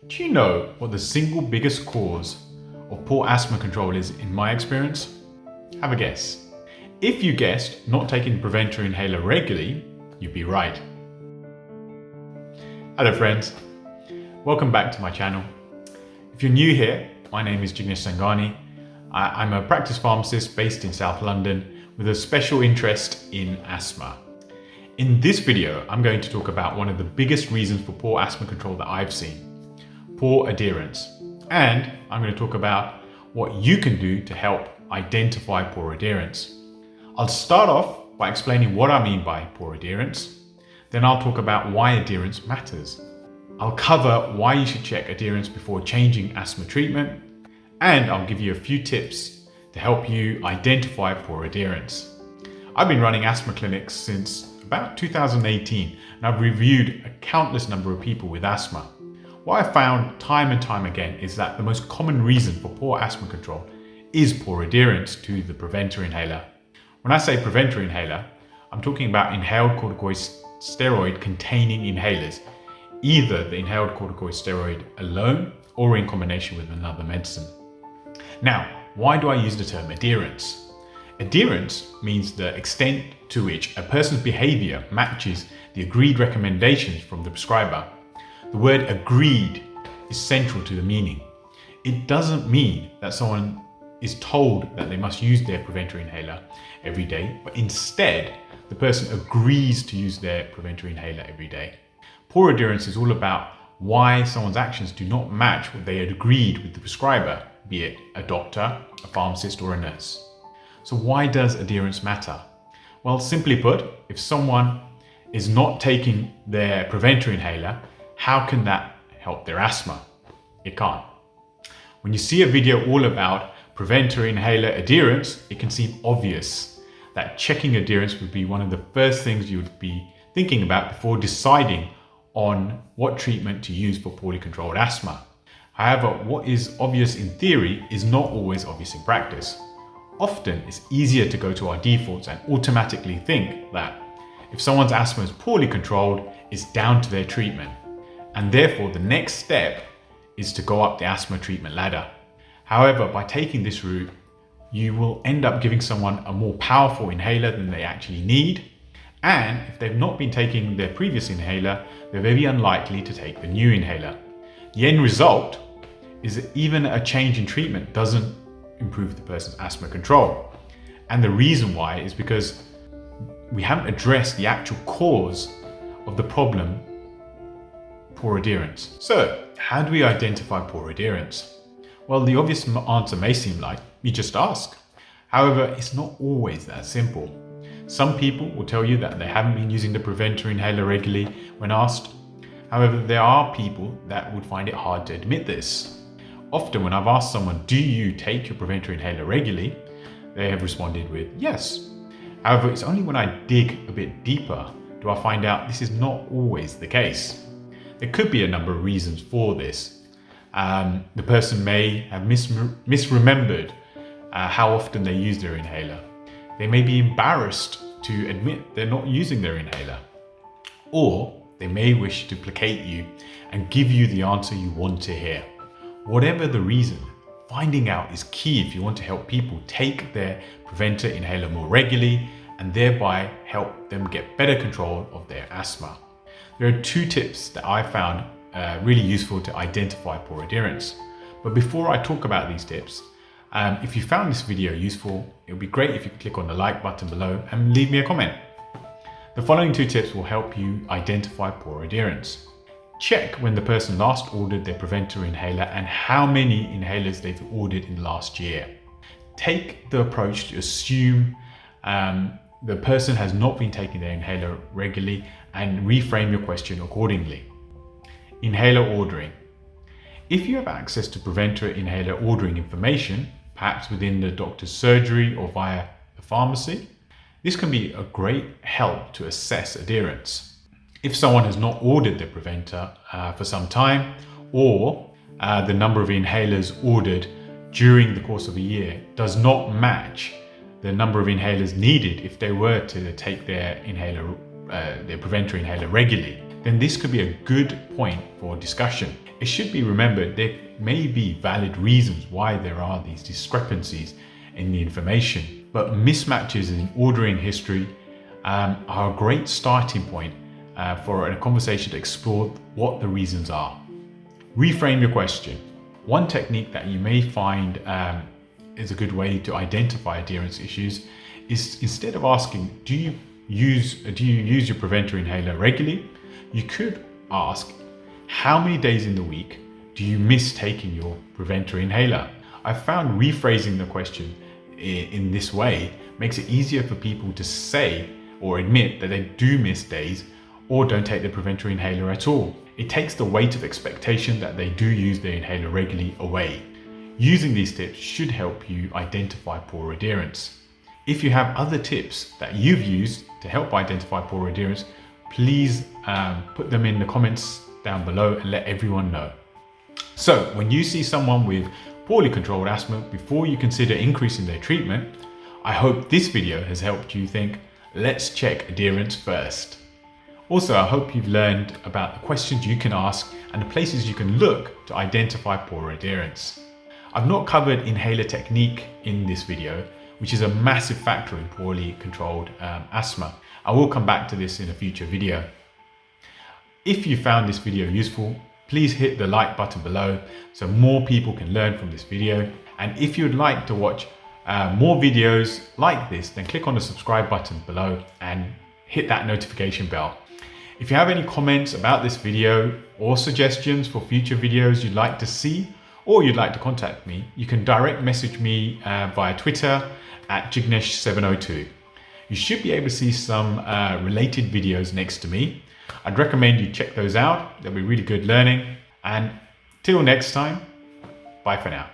Do you know what the single biggest cause of poor asthma control is in my experience? Have a guess. If you guessed not taking the preventer inhaler regularly, you'd be right. Hello friends, welcome back to my channel. If you're new here, my name is Jignesh Sangani. I'm a practice pharmacist based in South London with a special interest in asthma. In this video, I'm going to talk about one of the biggest reasons for poor asthma control that I've seen: poor adherence. And I'm going to talk about what you can do to help identify poor adherence. I'll start off by explaining what I mean by poor adherence. Then I'll talk about why adherence matters. I'll cover why you should check adherence before changing asthma treatment. And I'll give you a few tips to help you identify poor adherence. I've been running asthma clinics since about 2018, and I've reviewed a countless number of people with asthma. What I found time and time again is that the most common reason for poor asthma control is poor adherence to the preventer inhaler. When I say preventer inhaler, I'm talking about inhaled corticosteroid containing inhalers, either the inhaled corticosteroid alone or in combination with another medicine. Now, why do I use the term adherence? Adherence means the extent to which a person's behavior matches the agreed recommendations from the prescriber. The word agreed is central to the meaning. It doesn't mean that someone is told that they must use their preventer inhaler every day, but instead the person agrees to use their preventer inhaler every day. Poor adherence is all about why someone's actions do not match what they had agreed with the prescriber, be it a doctor, a pharmacist, or a nurse. So why does adherence matter? Well, simply put, if someone is not taking their preventer inhaler, how can that help their asthma? It can't. When you see a video all about preventer inhaler adherence, it can seem obvious that checking adherence would be one of the first things you would be thinking about before deciding on what treatment to use for poorly controlled asthma. However, what is obvious in theory is not always obvious in practice. Often, it's easier to go to our defaults and automatically think that if someone's asthma is poorly controlled, it's down to their treatment. And therefore, the next step is to go up the asthma treatment ladder. However, by taking this route, you will end up giving someone a more powerful inhaler than they actually need. And if they've not been taking their previous inhaler, they're very unlikely to take the new inhaler. The end result is that even a change in treatment doesn't improve the person's asthma control. And the reason why is because we haven't addressed the actual cause of the problem: poor adherence. So, how do we identify poor adherence? Well, the obvious answer may seem like you just ask. However, it's not always that simple. Some people will tell you that they haven't been using the preventer inhaler regularly when asked. However, there are people that would find it hard to admit this. Often when I've asked someone, do you take your preventer inhaler regularly? They have responded with yes. However, it's only when I dig a bit deeper do I find out this is not always the case. There could be a number of reasons for this. The person may have misremembered how often they use their inhaler. They may be embarrassed to admit they're not using their inhaler. Or they may wish to placate you and give you the answer you want to hear. Whatever the reason, finding out is key if you want to help people take their preventer inhaler more regularly and thereby help them get better control of their asthma. There are two tips that I found really useful to identify poor adherence. But before I talk about these tips, if you found this video useful, it would be great if you could click on the like button below and leave me a comment. The following two tips will help you identify poor adherence. Check when the person last ordered their preventer inhaler and how many inhalers they've ordered in the last year. Take the approach to assume the person has not been taking their inhaler regularly and reframe your question accordingly. Inhaler ordering. If you have access to preventer inhaler ordering information, perhaps within the doctor's surgery or via the pharmacy, this can be a great help to assess adherence. If someone has not ordered their preventer for some time, or the number of inhalers ordered during the course of a year does not match the number of inhalers needed if they were to take their preventer inhaler regularly, then this could be a good point for discussion. It should be remembered there may be valid reasons why there are these discrepancies in the information, but mismatches in ordering history are a great starting point for a conversation to explore what the reasons are. Reframe your question. One technique that you may find is a good way to identify adherence issues is, instead of asking, do you use your preventer inhaler regularly, you could ask, how many days in the week do you miss taking your preventer inhaler? I've found rephrasing the question in this way makes it easier for people to say or admit that they do miss days or don't take the preventer inhaler at all. It takes the weight of expectation that they do use their inhaler regularly away. Using these tips should help you identify poor adherence. If you have other tips that you've used to help identify poor adherence, please put them in the comments down below and let everyone know. So when you see someone with poorly controlled asthma, before you consider increasing their treatment, I hope this video has helped you think, let's check adherence first. Also, I hope you've learned about the questions you can ask and the places you can look to identify poor adherence. I've not covered inhaler technique in this video, which is a massive factor in poorly controlled asthma. I will come back to this in a future video. If you found this video useful, please hit the like button below so more people can learn from this video. And if you'd like to watch more videos like this, then click on the subscribe button below and hit that notification bell. If you have any comments about this video or suggestions for future videos you'd like to see, or you'd like to contact me, you can direct message me via Twitter at Jignesh702. You should be able to see some related videos next to me. I'd recommend you check those out. They'll be really good learning. And till next time, bye for now.